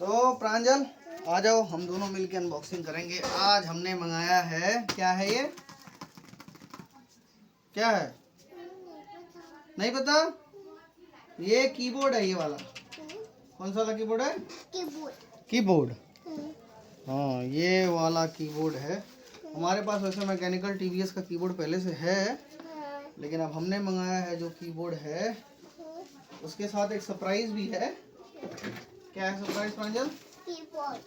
तो प्रांजल आ जाओ, हम दोनों मिलके अनबॉक्सिंग करेंगे। आज हमने मंगाया है, क्या है ये, क्या है नहीं पता। ये कीबोर्ड है, ये वाला। कौन सा वाला कीबोर्ड है? कीबोर्ड। हाँ, ये वाला कीबोर्ड है। हमारे पास वैसे मैकेनिकल टीवीएस का कीबोर्ड पहले से है, लेकिन अब हमने मंगाया है जो कीबोर्ड है उसके साथ एक सरप्राइज भी है। क्या है सरप्राइज प्रांजल? कीबोर्ड।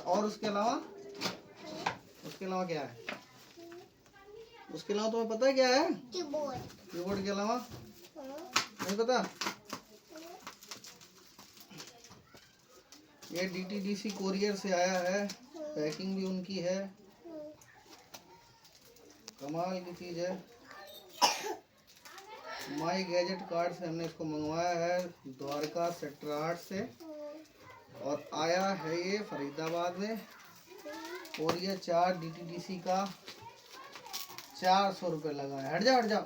और उसके अलावा क्या है? उसके अलावा तुम्हें पता है क्या है? कीबोर्ड के अलावा नहीं पता। ये डीटीडीसी कोरियर से आया है, पैकिंग भी उनकी है, कमाल की चीज है। माई गैजेट कार्ड से हमने इसको मंगवाया है, द्वारका सेक्टर 8 से, और आया है ये फरीदाबाद में। और ये 4 डीटीडीसी का 400 रुपये लगा है। हट जाओ।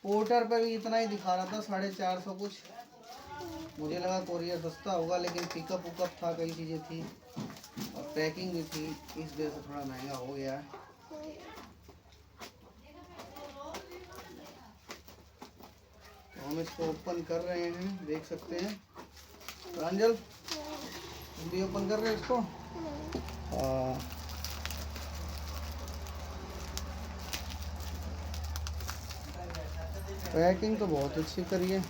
पोर्टर पे भी इतना ही दिखा रहा था, 450 कुछ। मुझे लगा कोरियर सस्ता होगा, लेकिन पिकअप उकअप था, कई चीज़ें थी और पैकिंग भी थी, इस वजह से थोड़ा महंगा हो गया है। तो हम इसको ओपन कर रहे हैं, देख सकते हैं। प्रांजल तुम भी ओपन कर रहे हैं इसको? पैकिंग तो बहुत अच्छी करी है।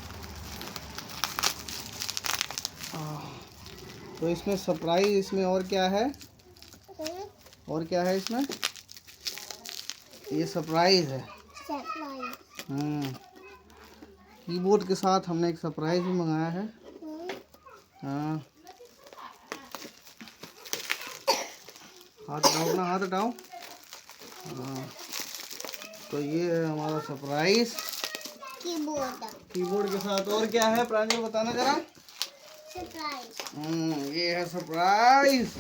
तो इसमें सरप्राइज, इसमें और क्या है? इसमें ये सरप्राइज है। कीबोर्ड के साथ हमने एक सरप्राइज भी मंगाया है। हाँ, हाथ हटाओ अपना, हाथ हटाओ। हाँ, तो ये है हमारा सरप्राइज कीबोर्ड के साथ। और क्या है प्रांजल, बताना जरा। ये है सरप्राइज।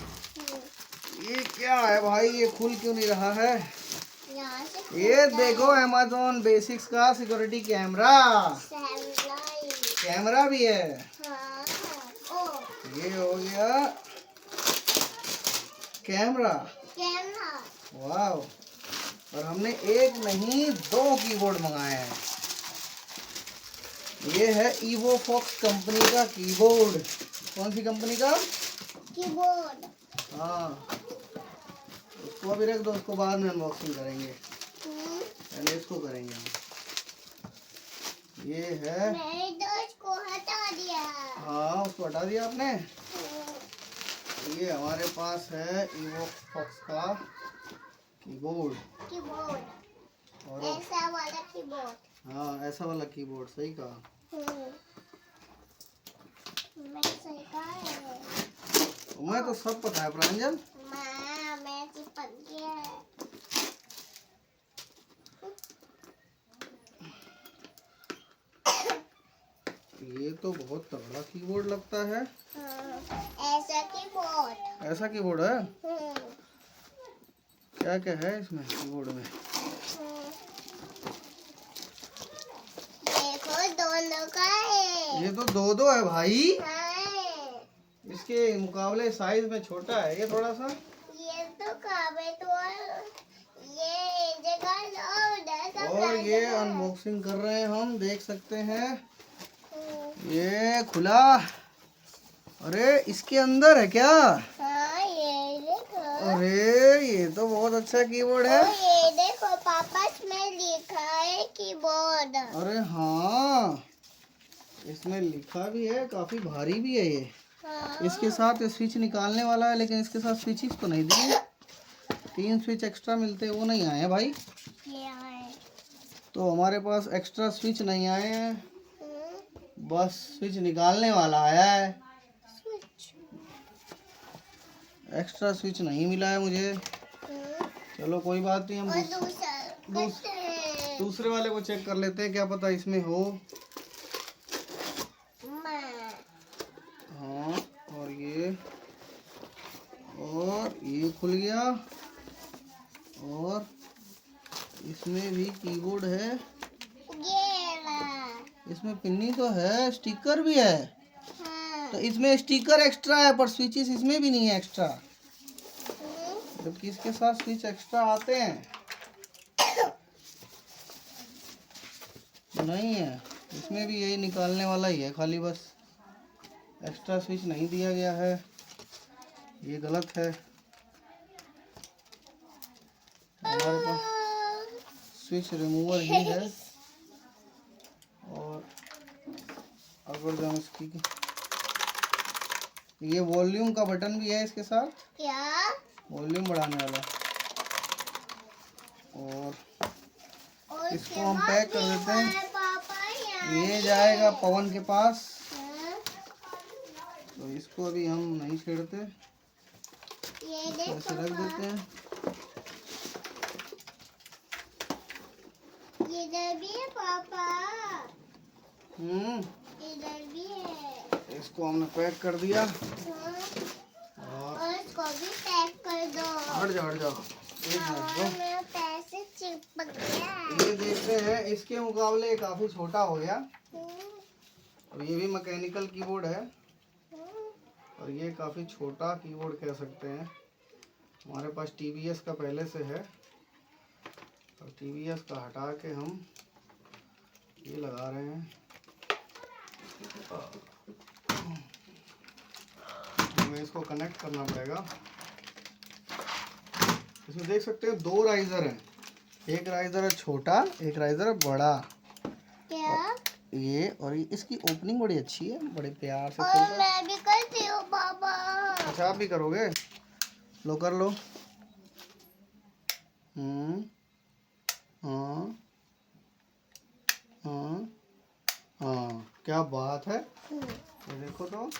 ये क्या है भाई, ये खुल क्यों नहीं रहा है? ये देखो, अमेज़न बेसिक्स का सिक्योरिटी कैमरा भी है। ये हो गया कैमरा। वाह। और हमने एक नहीं 2 कीबोर्ड मंगाए हैं। ये है इवोफॉक्स कंपनी का कीबोर्ड। कौन सी कंपनी का कीबोर्ड? हाँ, उसको अभी रख दो, उसको बाद में अनबॉक्सिंग करेंगे, पहले इसको करेंगे हम। ये है, उसको हटा दिया। हाँ, उसको हटा दिया आपने। ये हमारे पास है इवोफॉक्स का कीबोर्ड। और ऐसा वाला कीबोर्ड। हाँ, ऐसा वाला कीबोर्ड, सही कहा। मैं तो सब पता है प्रांजल। मैं चिपक गया। ये तो बहुत तगड़ा कीबोर्ड लगता है। ऐसा कीबोर्ड है। क्या क्या है इसमें कीबोर्ड में? देखो, दोनों का है। ये तो दो है भाई। इसके मुकाबले साइज में छोटा है ये थोड़ा सा। ये तो ये जगह। और ये अनबॉक्सिंग कर रहे हैं हम, देख सकते हैं। ये खुला। अरे इसके अंदर है क्या? हाँ, ये देखो। अरे ये तो बहुत अच्छा कीबोर्ड है। ये देखो पापा, इसमें लिखा है कीबोर्ड। अरे हाँ, इसमें लिखा भी है, काफी भारी भी है ये। हाँ। इसके साथ स्विच निकालने वाला है, लेकिन इसके साथ स्विचेस तो नहीं दिए। 3 स्विच एक्स्ट्रा मिलते हैं, वो नहीं आए हैं भाई। ये आए। तो हमारे पास एक्स्ट्रा स्विच नहीं आए हैं, बस स्विच निकालने वाला आया है। एक्स्ट्रा स्विच नहीं मिला है मुझे। चलो कोई बात नहीं, हम दूसरे वाले को चेक कर लेते हैं, क्या पता इसमें हो। हाँ, और ये खुल गया। और इसमें भी कीबोर्ड है। इसमें पिन्नी तो है, स्टिकर भी है। तो इसमें स्टिकर एक्स्ट्रा है पर स्विचेस इसमें भी नहीं है एक्स्ट्रा, जबकि इसके साथ स्विच एक्स्ट्रा आते हैं। नहीं है, इसमें भी यही निकालने वाला ही है, खाली बस एक्स्ट्रा स्विच नहीं दिया गया है, ये गलत है। हमारे पास स्विच रिमूवर ही है। और अगर जो हम इसकी ये वॉल्यूम का बटन भी है इसके साथ, क्या वॉल्यूम बढ़ाने वाला। और इसको हम पैक कर देते हैं, ये जाएगा पवन के पास, तो इसको अभी हम नहीं छेड़ते, ऐसे रख देते हैं। इधर भी है पापा, इधर भी है। इसको हमने पैक कर दिया। और इसको भी पैक कर दो। हट जाओ हट जाओ, एक मिनट, मेरा पैसे चिपक गया। ये देखते हैं इसके मुकाबले काफी छोटा हो गया। और ये भी मैकेनिकल कीबोर्ड है, और ये काफी छोटा कीबोर्ड कह सकते हैं। हमारे पास टीवीएस का पहले से है, और टीवीएस का हटा के हम ये लगा रहे हैं। हमें इसको कनेक्ट करना पड़ेगा। इसमें देख सकते हैं 2 राइजर हैं, एक राइजर है छोटा, एक राइजर है बड़ा। क्या? ये और ये इसकी ओपनिंग बड़ी अच्छी है, बड़े प्यार से। और मैं भी करती हूँ पापा। अच्छा आप भी करोगे? लो कर लो। हाँ हाँ हाँ, क्या बात है। ये देखो तो,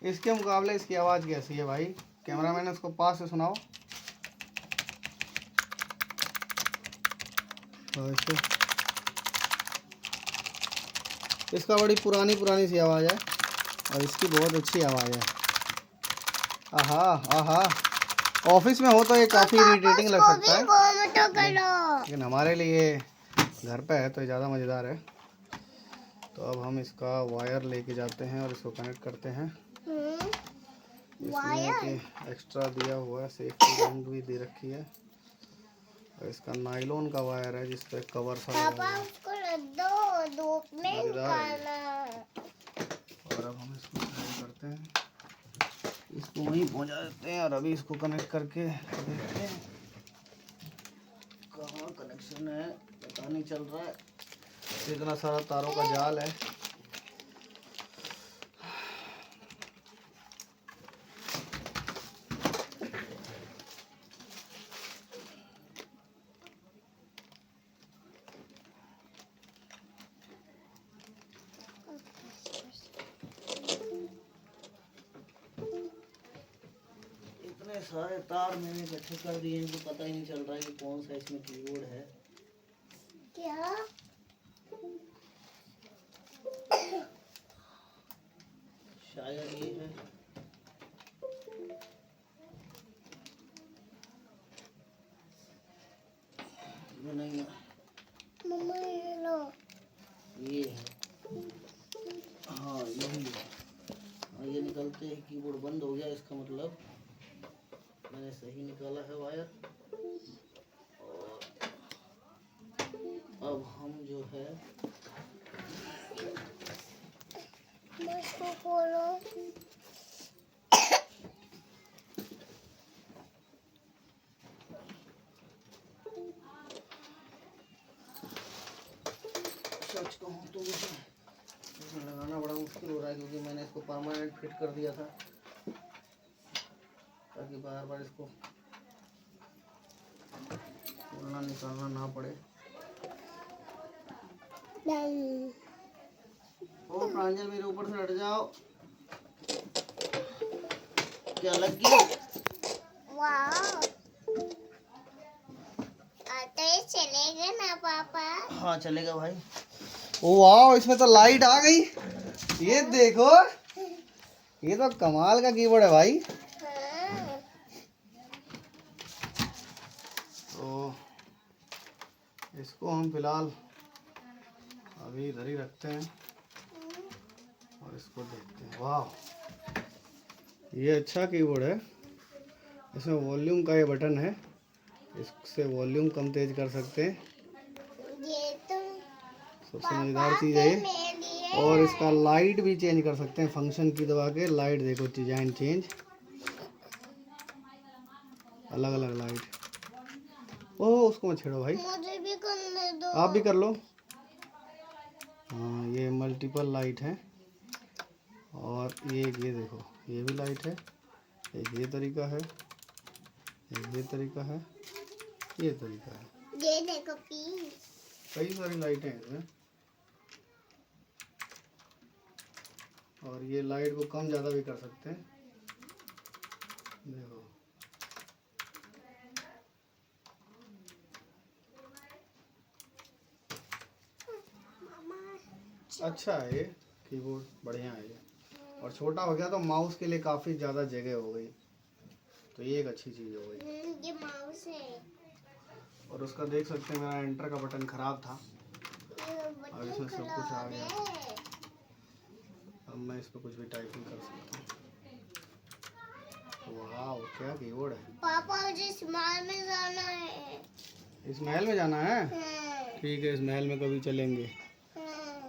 इसके मुकाबले इसकी आवाज़ कैसी है भाई? कैमरामैन इसको पास से सुनाओ। इसका बड़ी पुरानी पुरानी सी आवाज़ है, और इसकी बहुत अच्छी आवाज़ है। आहा आहा, ऑफिस में हो तो ये काफ़ी इरिटेटिंग लग सकता है, लेकिन हमारे लिए घर पे है तो ज़्यादा मज़ेदार है। तो अब हम इसका वायर लेके जाते हैं और इसको कनेक्ट करते हैं। इसमें एक्स्ट्रा दिया हुआ है, सेफ्टी बैंड भी दे रखी है, और इसका नायलॉन का वायर है जिस पे कवर सा लगा है। और अब हम इसको कनेक्ट करते हैं, इसको वहीं पहुंचा देते हैं, और अभी इसको कनेक्ट करके देखते हैं कहाँ कनेक्शन है, पता नहीं चल रहा है, इतना सारा तारों का जाल है। इतने सारे तार मैंने इकट्ठे कर दिए हैं, तो पता ही नहीं चल रहा है कि कौन सा इसमें कीबोर्ड है। क्या? शायद ये है। ये नहीं है। मम्मा ये लो। ये है। हाँ यही है। हाँ, ये निकलते ही कीबोर्ड बंद हो गया, इसका मतलब मैंने सही निकाला है वायर। और अब हम जो है इसको खोलो। सच कहूँ तो मुझे लगाना बड़ा मुश्किल हो रहा है, क्योंकि मैंने इसको परमानेंट फिट कर दिया था, ताकि बार बार इसको खोलना निकालना ना पड़े। ओ प्रांजल मेरे ऊपर से हट जाओ। क्या लग गया? वाह, चलेगा ना पापा? हाँ चलेगा भाई। ओ वाह, इसमें तो लाइट आ गई। ये देखो, ये तो कमाल का कीबोर्ड है भाई। तो इसको हम फिलहाल अभी इधर ही रखते हैं और इसको देखते हैं। वाह, ये अच्छा कीबोर्ड है। इसमें वॉल्यूम का ये बटन है, इससे वॉल्यूम कम तेज कर सकते हैं। ये तो सबसे मज़ेदार चीज़ है ये। और इसका लाइट भी चेंज कर सकते हैं, फंक्शन की दबा के लाइट देखो, डिजाइन चेंज, अलग अलग लाइट। ओह उसको मत छेड़ो भाई, मुझे भी करने दो। आप भी कर लो। हाँ ये मल्टीपल लाइट है। और ये देखो, ये भी लाइट है। एक ये तरीका है, एक ये तरीका है, ये तरीका है। ये देखो पिंक। कई सारी लाइटें हैं इसमें। और ये लाइट को कम ज़्यादा भी कर सकते हैं, देखो। अच्छा है ये कीबोर्ड, बढ़िया है ये। और छोटा हो गया तो माउस के लिए काफ़ी ज़्यादा जगह हो गई, तो ये एक अच्छी चीज़ हो गई। ये माउस है। और उसका देख सकते हैं, मेरा एंटर का बटन ख़राब था, अब इसमें सब कुछ आ गया। अब मैं इस पर कुछ भी टाइपिंग कर सकता हूँ। वाह क्या कीबोर्ड है। पापा मुझे इस महल में जाना है। इस महल में जाना है? ठीक है, इस महल में कभी चलेंगे।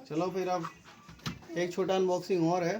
चलो फिर अब एक छोटा अनबॉक्सिंग और है।